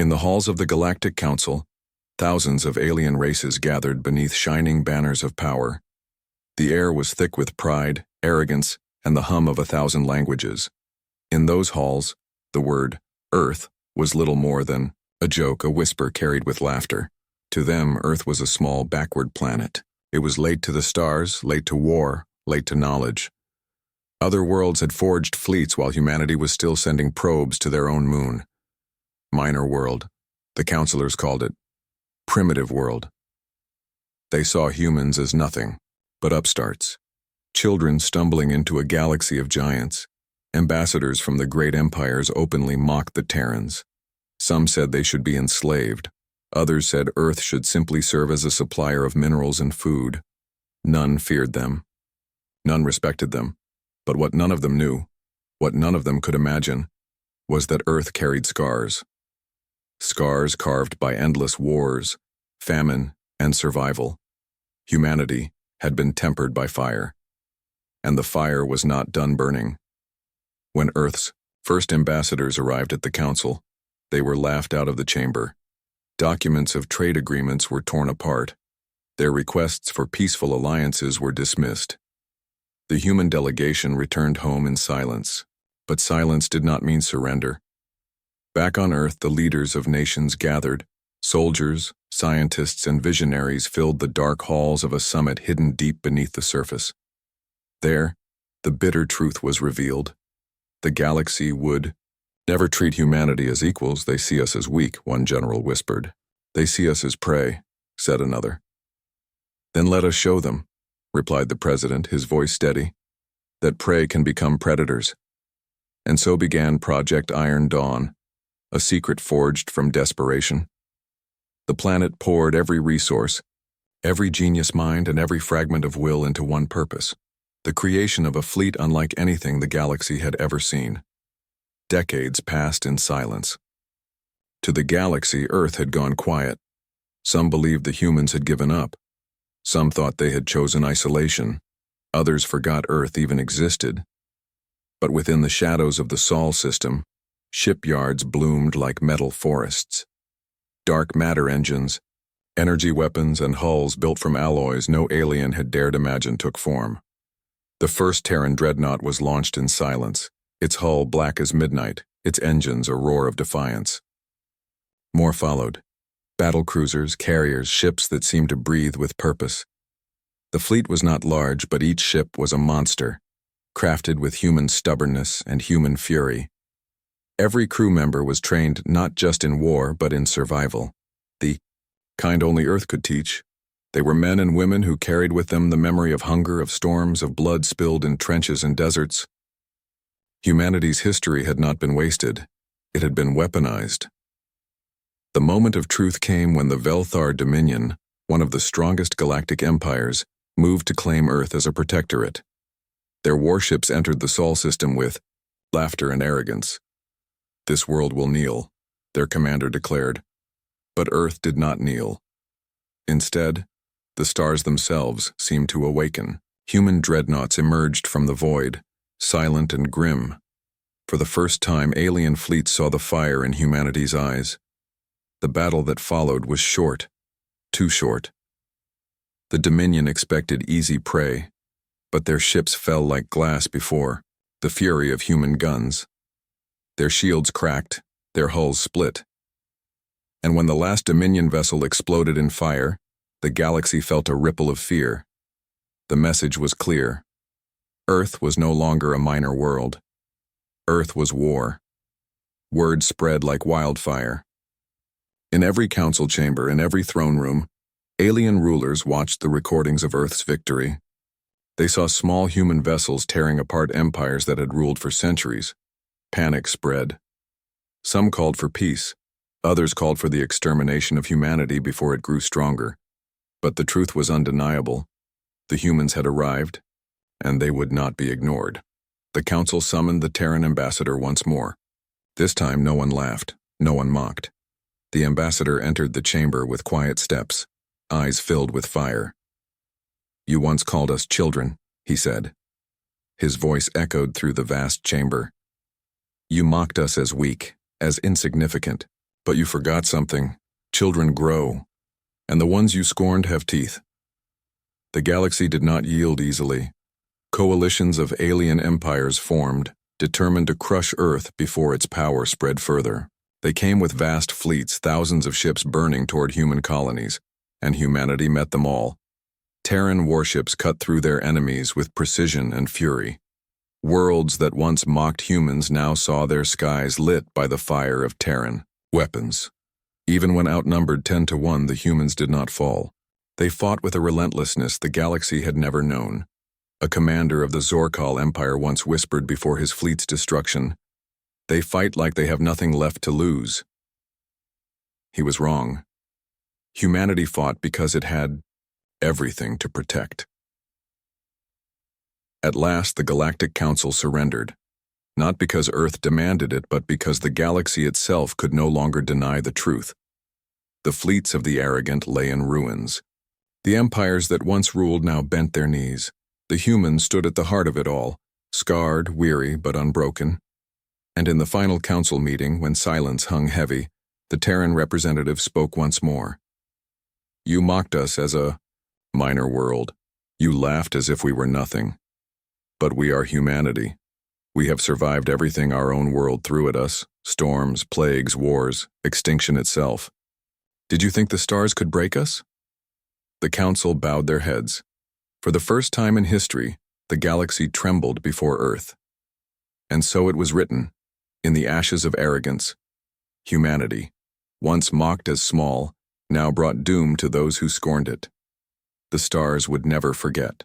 In the halls of the Galactic Council, thousands of alien races gathered beneath shining banners of power. The air was thick with pride, arrogance, and the hum of 1,000 languages. In those halls, the word Earth was little more than a joke, a whisper carried with laughter. To them, Earth was a small, backward planet. It was late to the stars, late to war, late to knowledge. Other worlds had forged fleets while humanity was still sending probes to their own moon. Minor world, the counselors called it. Primitive world. They saw humans as nothing but upstarts, children stumbling into a galaxy of giants. Ambassadors from the great empires openly mocked the Terrans. Some said they should be enslaved. Others said Earth should simply serve as a supplier of minerals and food. None feared them. None respected them. But what none of them knew, what none of them could imagine, was that Earth carried scars. Scars carved by endless wars, famine, and survival. Humanity had been tempered by fire. And the fire was not done burning. When Earth's first ambassadors arrived at the council, they were laughed out of the chamber. Documents of trade agreements were torn apart. Their requests for peaceful alliances were dismissed. The human delegation returned home in silence, but silence did not mean surrender. Back on Earth, the leaders of nations gathered. Soldiers, scientists, and visionaries filled the dark halls of a summit hidden deep beneath the surface. There, the bitter truth was revealed. The galaxy would never treat humanity as equals. They see us as weak, one general whispered. They see us as prey, said another. Then let us show them, replied the president, his voice steady, that prey can become predators. And so began Project Iron Dawn, a secret forged from desperation. The planet poured every resource, every genius mind, and every fragment of will into one purpose: the creation of a fleet unlike anything the galaxy had ever seen. Decades passed in silence. To the galaxy, Earth had gone quiet. Some believed the humans had given up. Some thought they had chosen isolation. Others forgot Earth even existed. But within the shadows of the Sol system, shipyards bloomed like metal forests. Dark matter engines, energy weapons, and hulls built from alloys no alien had dared imagine took form. The first Terran dreadnought was launched in silence, its hull black as midnight, its engines a roar of defiance. More followed. Battle cruisers, carriers, ships that seemed to breathe with purpose. The fleet was not large, but each ship was a monster, crafted with human stubbornness and human fury. Every crew member was trained not just in war, but in survival, the kind only Earth could teach. They were men and women who carried with them the memory of hunger, of storms, of blood spilled in trenches and deserts. Humanity's history had not been wasted. It had been weaponized. The moment of truth came when the Velthar Dominion, one of the strongest galactic empires, moved to claim Earth as a protectorate. Their warships entered the Sol system with laughter and arrogance. "This world will kneel," their commander declared. But Earth did not kneel. Instead, the stars themselves seemed to awaken. Human dreadnoughts emerged from the void, silent and grim. For the first time, alien fleets saw the fire in humanity's eyes. The battle that followed was short, too short. The Dominion expected easy prey, but their ships fell like glass before the fury of human guns. Their shields cracked, their hulls split. And when the last Dominion vessel exploded in fire, the galaxy felt a ripple of fear. The message was clear. Earth was no longer a minor world. Earth was war. Word spread like wildfire. In every council chamber, in every throne room, alien rulers watched the recordings of Earth's victory. They saw small human vessels tearing apart empires that had ruled for centuries. Panic spread. Some called for peace. Others called for the extermination of humanity before it grew stronger. But the truth was undeniable. The humans had arrived, and they would not be ignored. The council summoned the Terran ambassador once more. This time no one laughed, no one mocked. The ambassador entered the chamber with quiet steps, eyes filled with fire. "You once called us children," he said. His voice echoed through the vast chamber. "You mocked us as weak, as insignificant. But you forgot something. Children grow, and the ones you scorned have teeth. The galaxy did not yield easily. Coalitions of alien empires formed, determined to crush Earth before its power spread further. They came with vast fleets, thousands of ships burning toward human colonies, and humanity met them all. Terran warships cut through their enemies with precision and fury. Worlds that once mocked humans now saw their skies lit by the fire of Terran weapons. Even when outnumbered 10-1, the humans did not fall. They fought with a relentlessness the galaxy had never known. A commander of the Zorkal Empire once whispered before his fleet's destruction, "They fight like they have nothing left to lose." He was wrong. Humanity fought because it had everything to protect. At last, the Galactic Council surrendered, not because Earth demanded it, but because the galaxy itself could no longer deny the truth. The fleets of the arrogant lay in ruins. The empires that once ruled now bent their knees. The humans stood at the heart of it all, scarred, weary, but unbroken. And in the final council meeting, when silence hung heavy, the Terran representative spoke once more. "You mocked us as a minor world. You laughed as if we were nothing. But we are humanity. We have survived everything our own world threw at us: storms, plagues, wars, extinction itself. Did you think the stars could break us?" The council bowed their heads. For the first time in history, the galaxy trembled before Earth. And so it was written, in the ashes of arrogance, humanity, once mocked as small, now brought doom to those who scorned it. The stars would never forget.